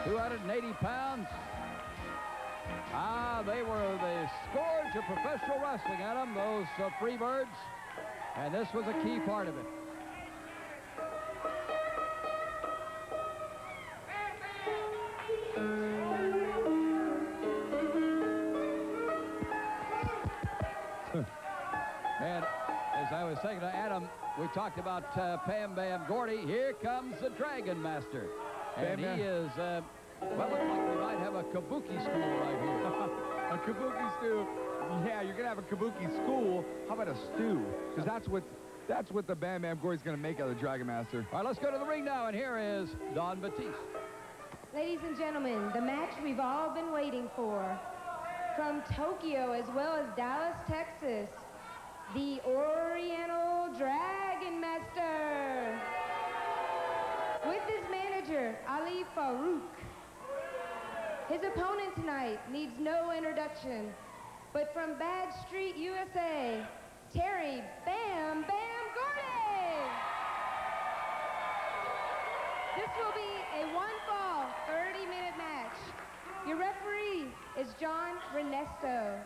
280 pounds. They were the scourge of professional wrestling, Adam, those Freebirds. And this was a key part of it. And as I was saying to Adam, we talked about Bam Bam Gordy. Here comes the Dragon Master. And he is, well, looks like we might have a kabuki school right here. A kabuki stew. Yeah, you're going to have a kabuki school. How about a stew? Because that's what the Bam Bam Gordy's going to make out of the Dragon Master. All right, let's go to the ring now, and here is Don Batiste. Ladies and gentlemen, the match we've all been waiting for. From Tokyo as well as Dallas, Texas, the Oriental Dragon Master. With his manager, Ali Farouk. His opponent tonight needs no introduction, but from Bad Street, USA, Terry Bam Bam Gordy. This will be a one-fall, 30-minute match. Your referee is John Renesto.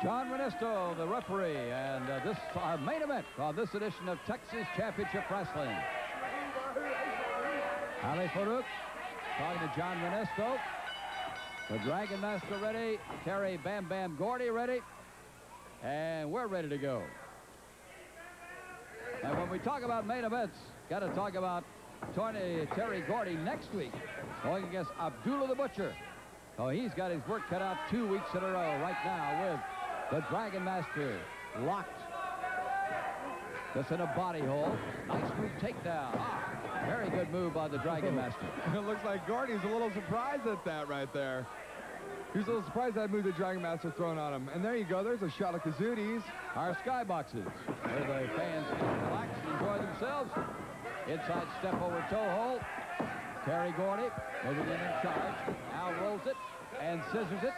John Renesto, the referee, and this is our main event on this edition of Texas Championship Wrestling. Ali Farouk talking to John Renesto. The Dragon Master ready. Terry Bam Bam Gordy ready. And we're ready to go. And when we talk about main events, got to talk about Terry Gordy next week going against Abdullah the Butcher. Oh, he's got his work cut out 2 weeks in a row right now with the Dragon Master locked. Just in a body hold. Nice move takedown. Very good move by the Dragon Master. It looks like Gordy's a little surprised at that right there. He's a little surprised at that move the Dragon Master thrown on him. And there you go. There's a shot of Kazooties. Our skyboxes where the fans can relax and enjoy themselves. Inside step over toe hold. Terry Gordy moving in charge. Now rolls it and scissors it.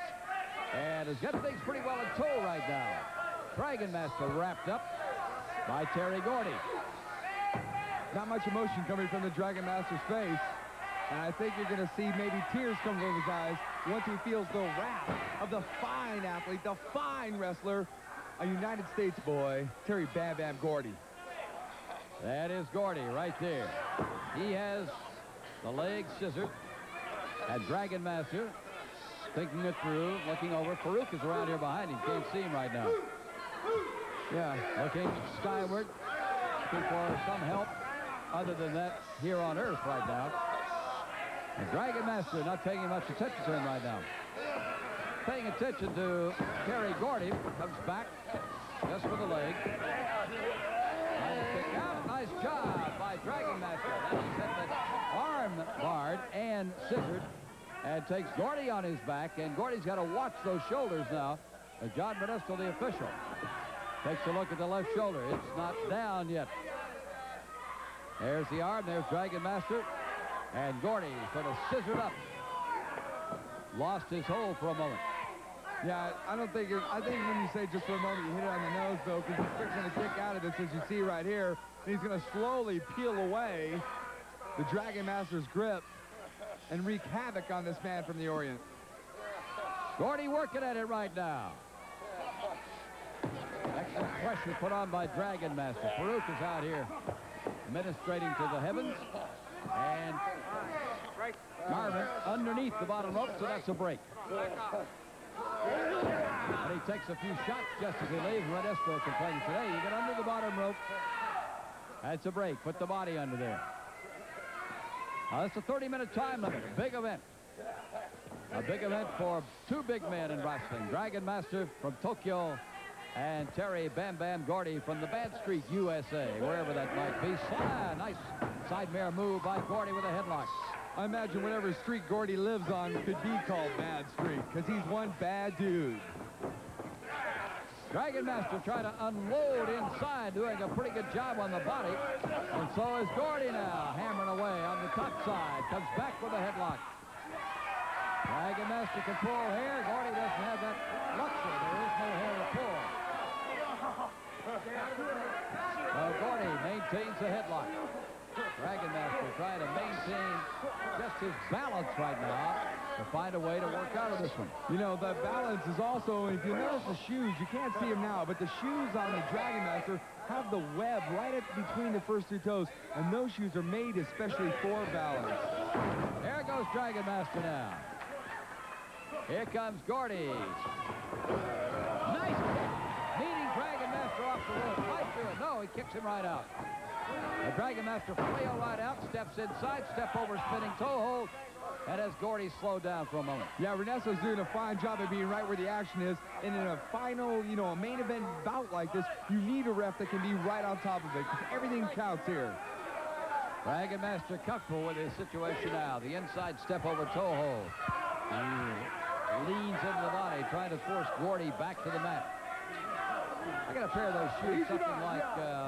And has got things pretty well in tow right now. Dragon Master wrapped up by Terry Gordy. Not much emotion coming from the Dragon Master's face. And I think you're going to see maybe tears come from his eyes once he feels the wrath of the fine athlete, the fine wrestler, a United States boy, Terry Bam Bam Gordy. That is Gordy right there. He has the leg scissored. And Dragon Master thinking it through, looking over. Farouk is around here behind him. Can't see him right now. Yeah, looking skyward, looking for some help other than that here on Earth right now. The Dragon Master not paying much attention to him right now. Paying attention to Terry Gordy. Comes back just with the leg. Nice kick out. Nice job by Dragon Master. Now he's had the arm barred and scissored. And takes Gordy on his back. And Gordy's got to watch those shoulders now. John Modesto, the official, takes a look at the left shoulder. It's not down yet. There's the arm. There's Dragon Master. And Gordy sort of scissored up. Lost his hold for a moment. Yeah, I think when you say just for a moment, you hit it on the nose, though, because he's fixing to kick out of this, as you see right here. And he's going to slowly peel away the Dragon Master's grip and wreak havoc on this man from the Orient. Gordy working at it right now. Excellent pressure put on by Dragon Master. Farouk is out here administrating to the heavens. And Marvin underneath the bottom rope, so that's a break. And he takes a few shots just as he leaves. Renesto complaining today. You get under the bottom rope. That's a break. Put the body under there. Now, that's a 30-minute time limit. Big event. A big event for two big men in wrestling. Dragon Master from Tokyo and Terry Bam Bam Gordy from the Bad Street, USA, wherever that might be. Nice side mirror move by Gordy with a headlock. I imagine whatever street Gordy lives on could be called Bad Street, because he's one bad dude. Dragon Master trying to unload inside, doing a pretty good job on the body. And so is Gordy now, hammering away on the top side. Comes back with a headlock. Dragon Master can pull hair. Gordy doesn't have that luxury. There is no hair to pull. Gordy maintains the headlock. Dragon Master trying to maintain just his balance right now to find a way to work out of this one. You know, the balance is also, if you notice the shoes, you can't see them now, but the shoes on the Dragon Master have the web right at between the first two toes, and those shoes are made especially for balance. There goes Dragon Master now. Here comes Gordy. Nice kick. Meeting Dragon Master off the rope. Right through it. No, he kicks him right out. The Dragon Master flail right out, steps inside, step over spinning toe hold, and as Gordy slowed down for a moment. Yeah, Renesso's doing a fine job of being right where the action is, and in a final, you know, a main event bout like this, you need a ref that can be right on top of it, because everything counts here. Dragon Master comfortable with his situation now. The inside step over toe hold. He leans into the body, trying to force Gordy back to the mat. I got a pair of those shoes, something like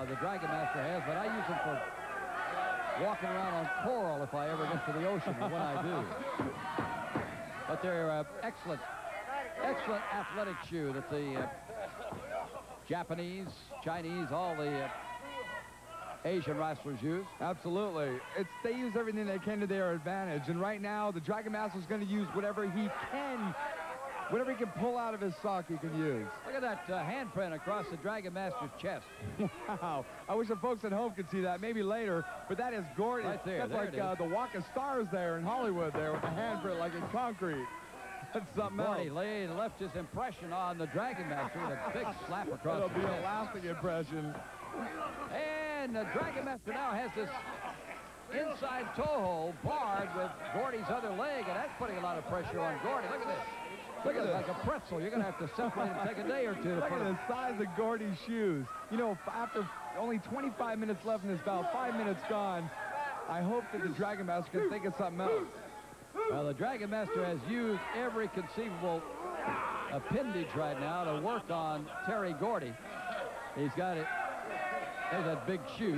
the Dragon Master has, but I use them for walking around on coral if I ever get to the ocean, when I do. But they're excellent athletic shoe that the Japanese, Chinese, all the Asian wrestlers use. Absolutely. They use everything they can to their advantage, and right now the Dragon Master's going to use whatever he can. Whatever he can pull out of his sock, he can use. Look at that handprint across the Dragon Master's chest. Wow. I wish the folks at home could see that. Maybe later. But that is Gordy. Right there. That's like the Walk of Stars there in Hollywood there with the handprint like in concrete. That's something Gordy else. left his impression on the Dragon Master with a big slap across It'll the be chest. a lasting impression. And the Dragon Master now has this inside toe hold barred with Gordy's other leg, and that's putting a lot of pressure on Gordy. Look at this. Look at it, like a pretzel. You're going to have to separate and take a day or two. Look at the size of Gordy's shoes. You know, after only 25 minutes left in this bout, 5 minutes gone, I hope that the Dragon Master can think of something else. Well, the Dragon Master has used every conceivable appendage right now to work on Terry Gordy. He's got it. There's that big shoe.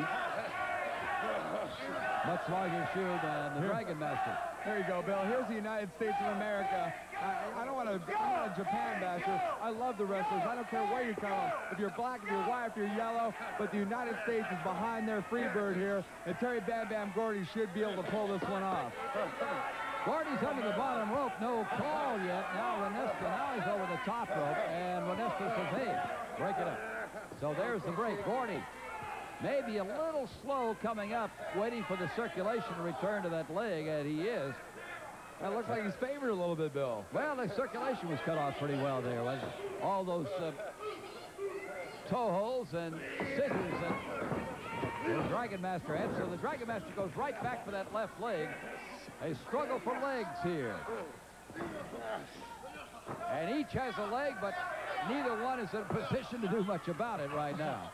Much larger shoe than the Dragon Master. There you go, Bill. Here's the United States of America. I'm not a Japan basher. I love the wrestlers. I don't care where you come from. If you're black, if you're white, if you're yellow. But the United States is behind their Freebird here. And Terry Bam Bam Gordy should be able to pull this one off. Gordy's under the bottom rope. No call yet. Now he's over the top rope. And Renesco says, hey, break it up. So there's the break. Gordy maybe a little slow coming up, waiting for the circulation to return to that leg, and he is. That looks like he's favored a little bit, Bill. Well, the circulation was cut off pretty well there, wasn't it? All those toe holds and scissors that the Dragon Master had. So the Dragon Master goes right back for that left leg. A struggle for legs here. And each has a leg, but neither one is in a position to do much about it right now.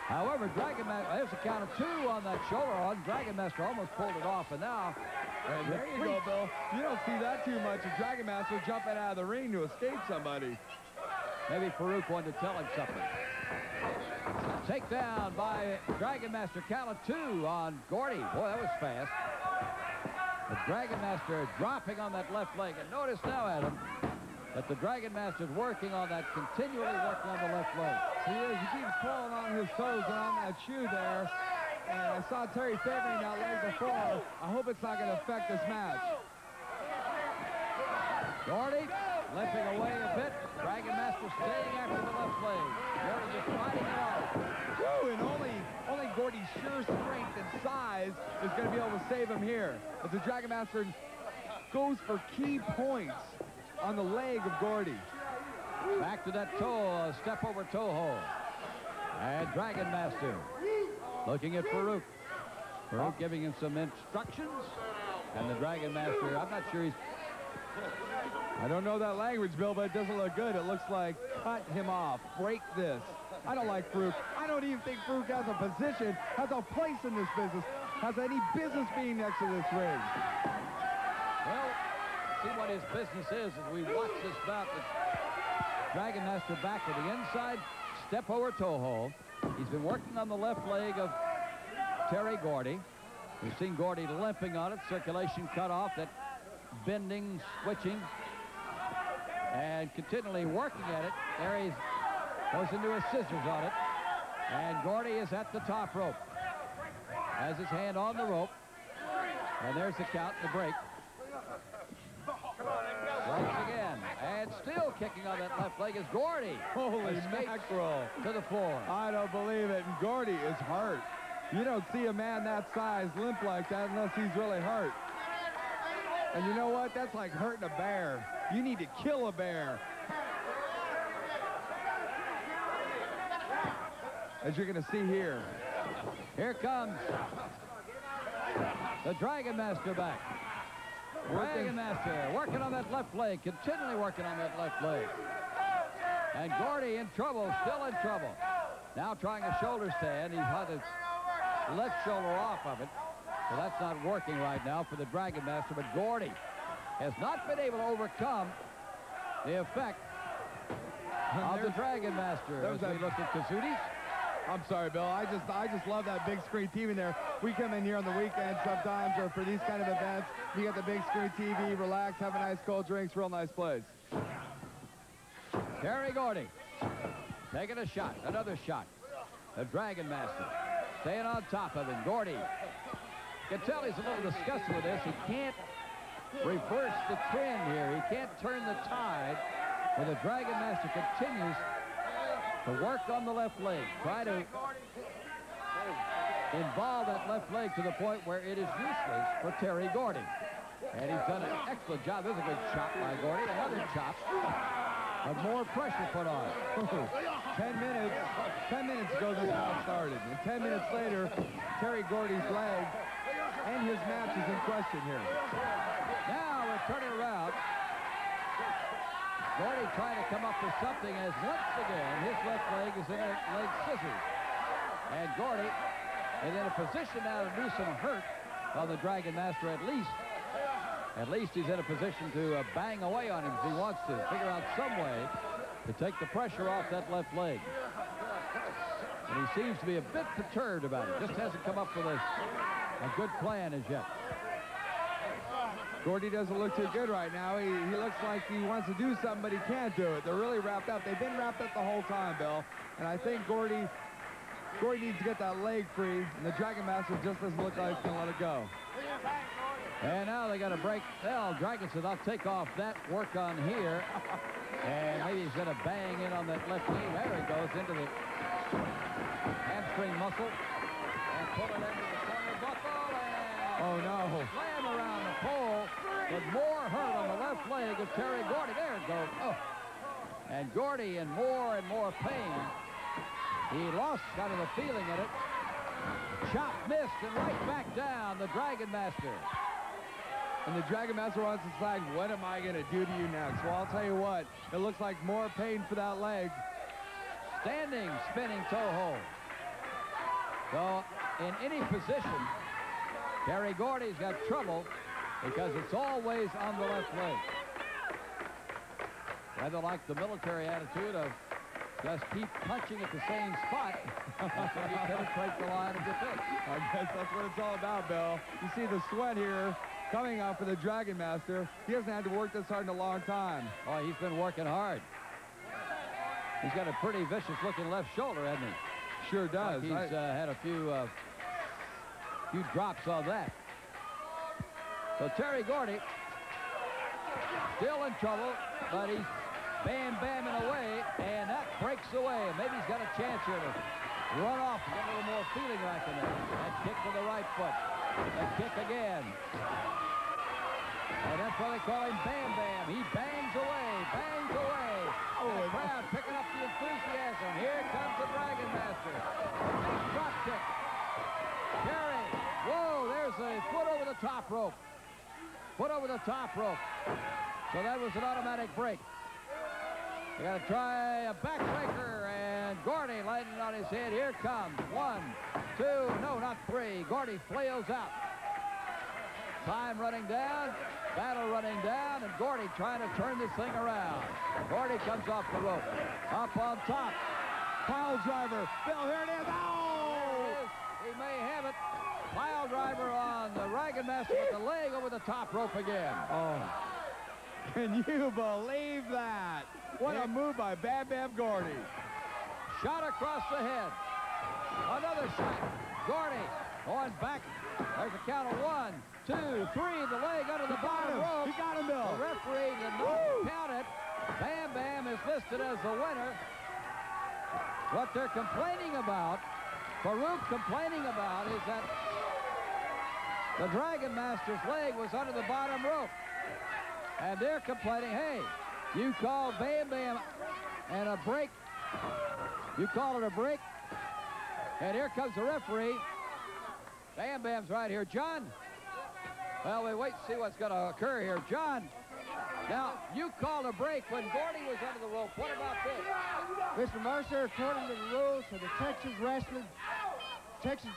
However, Dragon Master, there's a count of 2 on that shoulder on. Dragon Master almost pulled it off, and now... And there you go, Bill. You don't see that too much. A Dragon Master jumping out of the ring to escape somebody. Maybe Farouk wanted to tell him something. Takedown by Dragon Master, count of 2 on Gordy. Boy, that was fast. The Dragon Master dropping on that left leg. And notice now, Adam, that the Dragon Master's working on that, continually working on the left leg. He is. He keeps pulling on his toes and on that shoe there. And I saw Terry favoring that leg before. I hope it's not going to affect this match. Gordy limping away a bit. Dragon Master staying after the left leg. Gordy just fighting it off. Woo, and only Gordy's sheer strength and size is going to be able to save him here. As the Dragon Master goes for key points on the leg of Gordy. Back to that toe, step over toe hold. And Dragon Master looking at Farouk. Farouk giving him some instructions. And the Dragon Master, I'm not sure he's... I don't know that language, Bill, but it doesn't look good. It looks like cut him off, break this. I don't like Farouk. I don't even think Farouk has a position, has a place in this business, has any business being next to this ring. Well, see what his business is as we watch this bout. The Dragon Master back with the inside step over toe hold. He's been working on the left leg of Terry Gordy. We've seen Gordy limping on it, circulation cut off, that bending, switching, and continually working at it. There he goes into his scissors on it. And Gordy is at the top rope. has his hand on the rope. And there's the count, the break. Once again, and still kicking on that left leg is Gordy. Holy mackerel. To the floor. I don't believe it, and Gordy is hurt. You don't see a man that size limp like that unless he's really hurt. And you know what? That's like hurting a bear. You need to kill a bear. As you're going to see here. Here comes the Dragon Master back. Dragon Master working on that left leg, continually working on that left leg. And Gordy in trouble, still in trouble. Now trying a shoulder stand. He's had his left shoulder off of it. So that's not working right now for the Dragon Master. But Gordy has not been able to overcome the effect of the Dragon Master. As we look at Kazudis. I'm sorry, Bill. I just love that big screen TV there. We come in here on the weekend sometimes, or for these kind of events, you got the big screen TV, relax, have a nice cold drinks, real nice place. Terry Gordy taking a shot, another shot. The Dragon Master staying on top of him. Gordy, you can tell he's a little disgusted with this. He can't reverse the trend here. He can't turn the tide. And the Dragon Master continues to work on the left leg, try to involve that left leg to the point where it is useless for Terry Gordy. And he's done an excellent job. This is a good chop by Gordy. Another chop. But more pressure put on. 10 minutes ago this match started. And 10 minutes later, Terry Gordy's leg and his match is in question here. Now we're turning around. Gordy trying to come up with something as once again his left leg is in a leg scissors. And Gordy is in a position now to do some hurt on the Dragon Master at least. At least he's in a position to bang away on him if he wants to. Figure out some way to take the pressure off that left leg. And he seems to be a bit perturbed about it. Just hasn't come up with a good plan as yet. Gordy doesn't look too good right now. He looks like he wants to do something, but he can't do it. They're really wrapped up. They've been wrapped up the whole time, Bill. And I think Gordy needs to get that leg free, and the Dragon Master just doesn't look like he's going to let it go. And now they got to break. Well, Dragon says, I'll take off that work on here. And maybe he's going to bang in on that left knee. There he goes into the hamstring muscle. And pull it into the corner buckle. And oh, no. Slam around the pole. With more hurt on the left leg of Terry Gordy. There it goes. Oh. And Gordy in more and more pain. He lost kind of the feeling in it. Chop missed and right back down the Dragon Master. And the Dragon Master wants to decide, what am I going to do to you next? Well, I'll tell you what. It looks like more pain for that leg. Standing, spinning toe hold. So, in any position, Terry Gordy's got trouble because it's always on the left leg. Rather like the military attitude of just keep punching at the same spot until you penetrate the line of defense. I guess that's what it's all about, Bill. You see the sweat here coming out for the Dragon Master. He hasn't had to work this hard in a long time. Oh, he's been working hard. He's got a pretty vicious-looking left shoulder, hasn't he? Sure does. Like he's had a few drops on that. So Terry Gordy still in trouble, but he's bam-bamming away, and that breaks away. Maybe he's got a chance here to run off and get a little more feeling right in there. That kick to the right foot. That kick again. And that's why they call him Bam Bam. He bangs away, bangs away. Oh, the crowd picking up the enthusiasm. Here comes the Dragon Master. Drop kick. Terry. Whoa, there's a foot over the top rope. Foot over the top rope. So that was an automatic break. You got to try a backbreaker, and Gordy landing on his head. Here comes 1, 2, no, not 3. Gordy flails out. Time running down, battle running down, and Gordy trying to turn this thing around. Gordy comes off the rope. Up on top. Pile driver. Bill, here it is. Oh! There it is. He may have it. Pile driver on the Dragon Master with the leg over the top rope again. Oh. Can you believe that? What a move by Bam Bam Gordy. Shot across the head. Another shot. Gordy Going back. There's a count of 1, 2, 3. The leg under the bottom rope. He got him, Bill. The referee did not count it. Bam Bam is listed as the winner. What they're complaining about, Farouk complaining about, is that the Dragon Master's leg was under the bottom rope. And they're complaining, hey, you called Bam Bam and a break. You called it a break. And here comes the referee. Bam Bam's right here. John. Well, we wait to see what's going to occur here. John, now, you called a break when Gordy was under the rope. What about this? Mr. Mercer, according to the rules of the Texas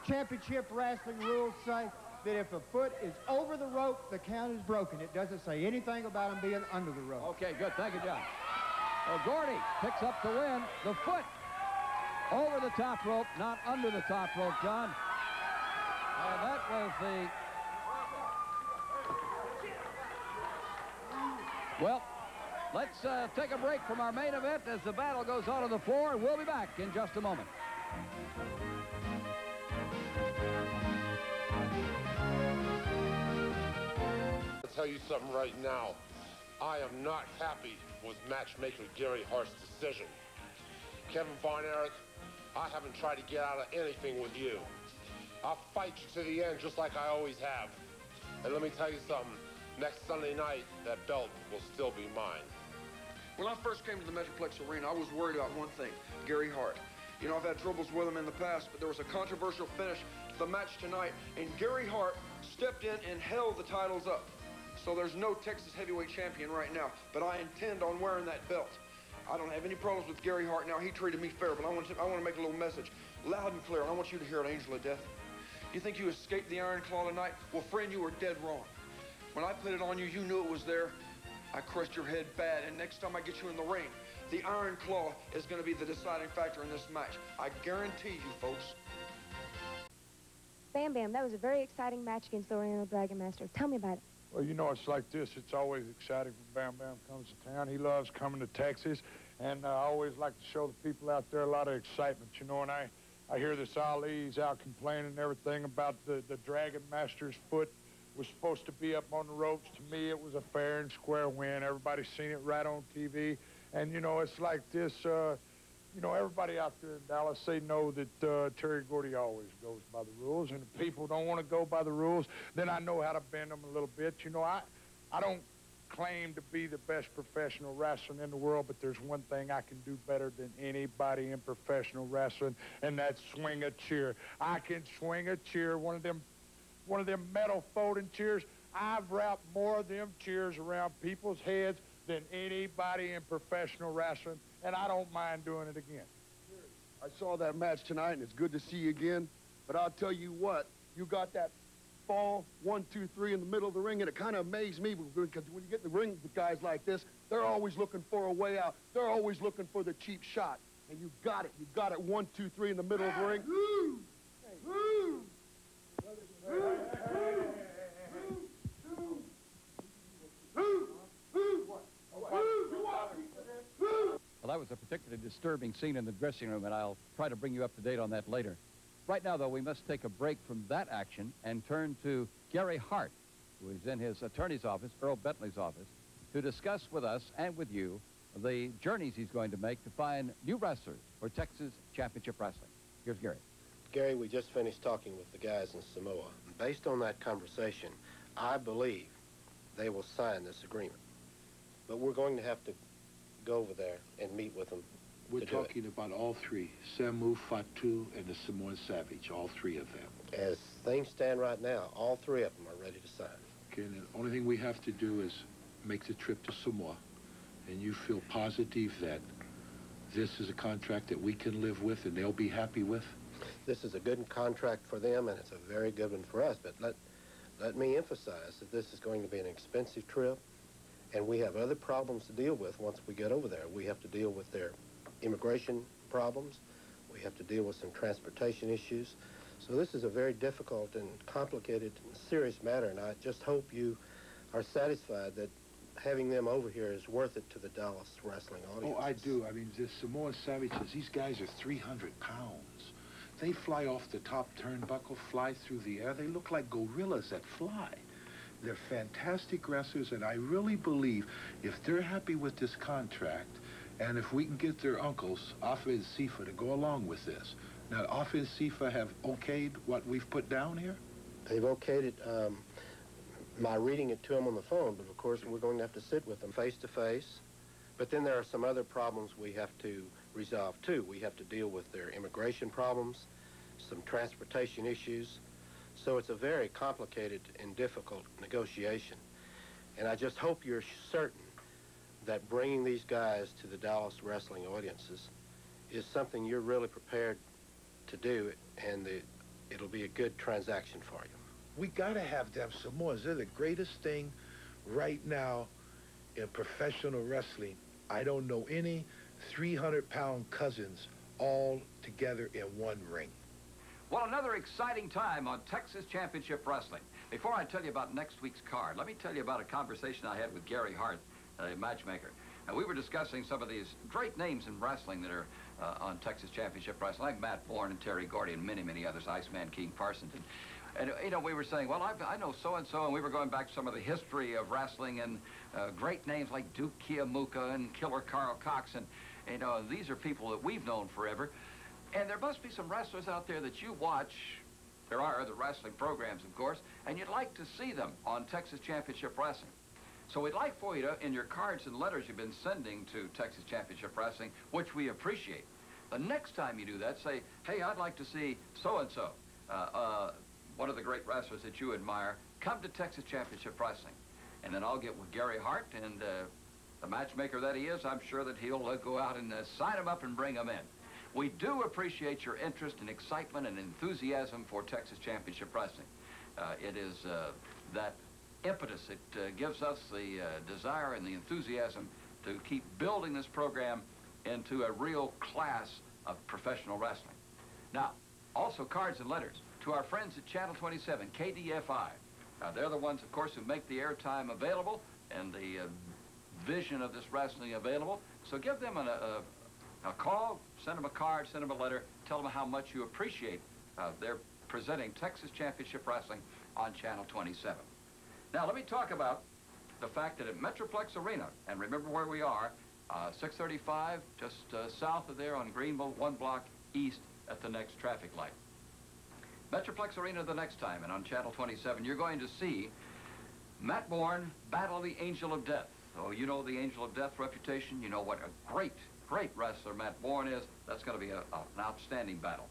Championship Wrestling rules say that if a foot is over the rope, the count is broken. It doesn't say anything about him being under the rope. Okay, good. Thank you, John. Well, Gordy picks up the win. The foot over the top rope, not under the top rope, John. And that was the... Well, let's take a break from our main event as the battle goes on to the floor, and we'll be back in just a moment. I'll tell you something right now. I am not happy with matchmaker Gary Hart's decision. Kevin Von Erich, I haven't tried to get out of anything with you. I'll fight you to the end just like I always have. And let me tell you something. Next Sunday night, that belt will still be mine. When I first came to the Metroplex Arena, I was worried about one thing, Gary Hart. You know, I've had troubles with him in the past, but there was a controversial finish to the match tonight, and Gary Hart stepped in and held the titles up. So there's no Texas heavyweight champion right now, but I intend on wearing that belt. I don't have any problems with Gary Hart now. He treated me fair, but I want to make a little message loud and clear, and I want you to hear it, Angel of Death. You think you escaped the Iron Claw tonight? Well, friend, you were dead wrong. When I put it on you, you knew it was there. I crushed your head bad, and next time I get you in the ring, the Iron Claw is going to be the deciding factor in this match. I guarantee you, folks. Bam Bam, that was a very exciting match against the Oriental Dragon Master. Tell me about it. Well, you know, it's like this. It's always exciting when Bam Bam comes to town. He loves coming to Texas, and I always like to show the people out there a lot of excitement, you know, and I hear this Ali's out complaining and everything about the Dragon Master's foot was supposed to be up on the ropes. To me, it was a fair and square win. Everybody's seen it right on TV. And, you know, it's like this, you know, everybody out there in Dallas, they know that Terry Gordy always goes by the rules. And if people don't want to go by the rules, then I know how to bend them a little bit. You know, I don't claim to be the best professional wrestler in the world, but there's one thing I can do better than anybody in professional wrestling, and that's swing a chair. I can swing a chair, one of them metal folding chairs. I've wrapped more of them chairs around people's heads than anybody in professional wrestling, and I don't mind doing it again. I saw that match tonight, and it's good to see you again, but I'll tell you what, you got that fall 1, 2, 3 in the middle of the ring, and it kind of amazed me because when you get in the ring with guys like this, they're always looking for a way out. They're always looking for the cheap shot, and you got it. You got it 1, 2, 3 in the middle of the ring. Well, that was a particularly disturbing scene in the dressing room, and I'll try to bring you up to date on that later. Right now, though, we must take a break from that action and turn to Gary Hart, who is in his attorney's office, Earl Bentley's office, to discuss with us and with you the journeys he's going to make to find new wrestlers for Texas Championship Wrestling. Here's Gary. Gary, we just finished talking with the guys in Samoa. Based on that conversation, I believe they will sign this agreement. But we're going to have to go over there and meet with them. We're talking about all three, Samu, Fatu, and the Samoan Savage, all three of them. As things stand right now, all three of them are ready to sign. Okay, and the only thing we have to do is make the trip to Samoa, and you feel positive that this is a contract that we can live with and they'll be happy with? This is a good contract for them, and it's a very good one for us, but let me emphasize that this is going to be an expensive trip, and we have other problems to deal with once we get over there. We have to deal with their immigration problems. We have to deal with some transportation issues. So this is a very difficult and complicated and serious matter, and I just hope you are satisfied that having them over here is worth it to the Dallas wrestling audience. Oh, I do. I mean, the Samoan Savages, these guys are 300 pounds. They fly off the top turnbuckle, fly through the air. They look like gorillas that fly. They're fantastic wrestlers, and I really believe if they're happy with this contract, and if we can get their uncles, Afa and Sifa, to go along with this. Now, Afa and Sifa have okayed what we've put down here? They've okayed it, my reading it to them on the phone, but of course we're going to have to sit with them face to face. But then there are some other problems we have to resolve too. We have to deal with their immigration problems, some transportation issues. So it's a very complicated and difficult negotiation. And I just hope you're certain that bringing these guys to the Dallas wrestling audiences is something you're really prepared to do, and it'll be a good transaction for you. We gotta have them Samoans. They're the greatest thing right now in professional wrestling. I don't know any 300-pound cousins all together in one ring. Well, another exciting time on Texas Championship Wrestling. Before I tell you about next week's card, let me tell you about a conversation I had with Gary Hart, a matchmaker. And we were discussing some of these great names in wrestling that are on Texas Championship Wrestling, like Matt Bourne and Terry Gordy and many, many others, Iceman King Parsons. And you know, we were saying, well, I know so-and-so, and we were going back to some of the history of wrestling and great names like Duke Kiamuka and Killer Carl Cox. And, you know, these are people that we've known forever. And there must be some wrestlers out there that you watch. There are other wrestling programs, of course, and you'd like to see them on Texas Championship Wrestling. So we'd like for you to, in your cards and letters you've been sending to Texas Championship Wrestling, which we appreciate, the next time you do that, say, hey, I'd like to see so-and-so, one of the great wrestlers that you admire, come to Texas Championship Wrestling. And then I'll get with Gary Hart, and the matchmaker that he is, I'm sure that he'll go out and sign them up and bring them in. We do appreciate your interest and excitement and enthusiasm for Texas Championship Wrestling. It is that impetus. It gives us the desire and the enthusiasm to keep building this program into a real class of professional wrestling. Now, also cards and letters to our friends at Channel 27, KDFI. They're the ones, of course, who make the airtime available and the vision of this wrestling available. So give them a call, send them a card, send them a letter, tell them how much you appreciate their presenting Texas Championship Wrestling on Channel 27. Now, let me talk about the fact that at Metroplex Arena, and remember where we are, 635, just south of there on Greenville, 1 block east at the next traffic light. Metroplex Arena the next time, and on Channel 27, you're going to see Matt Bourne battle the Angel of Death. So you know the Angel of Death reputation. You know what a great, great wrestler Matt Bourne is. That's going to be an outstanding battle.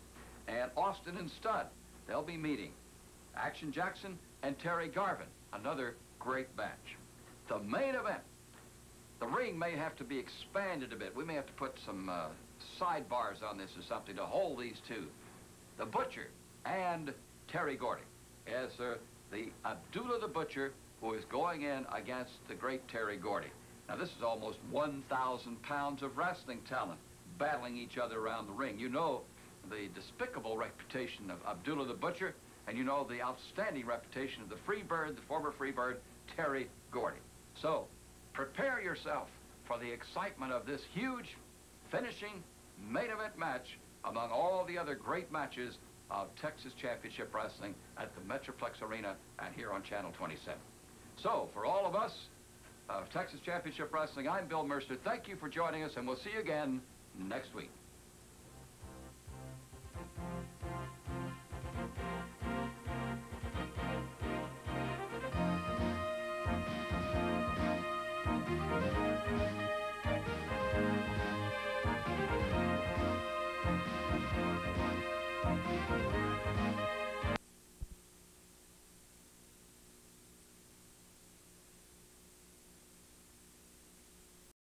And Austin and Studd, they'll be meeting. Action Jackson and Terry Garvin, another great match. The main event, the ring may have to be expanded a bit. We may have to put some sidebars on this or something to hold these two. The Butcher and Terry Gordy as the Abdullah the Butcher, who is going in against the great Terry Gordy. Now, this is almost 1,000 pounds of wrestling talent battling each other around the ring. You know the despicable reputation of Abdullah the Butcher, and you know the outstanding reputation of the Freebird, the former Freebird, Terry Gordy. So, prepare yourself for the excitement of this huge finishing main event match among all the other great matches of Texas Championship Wrestling at the Metroplex Arena and here on Channel 27. So, for all of us of Texas Championship Wrestling, I'm Bill Mercer. Thank you for joining us, and we'll see you again next week.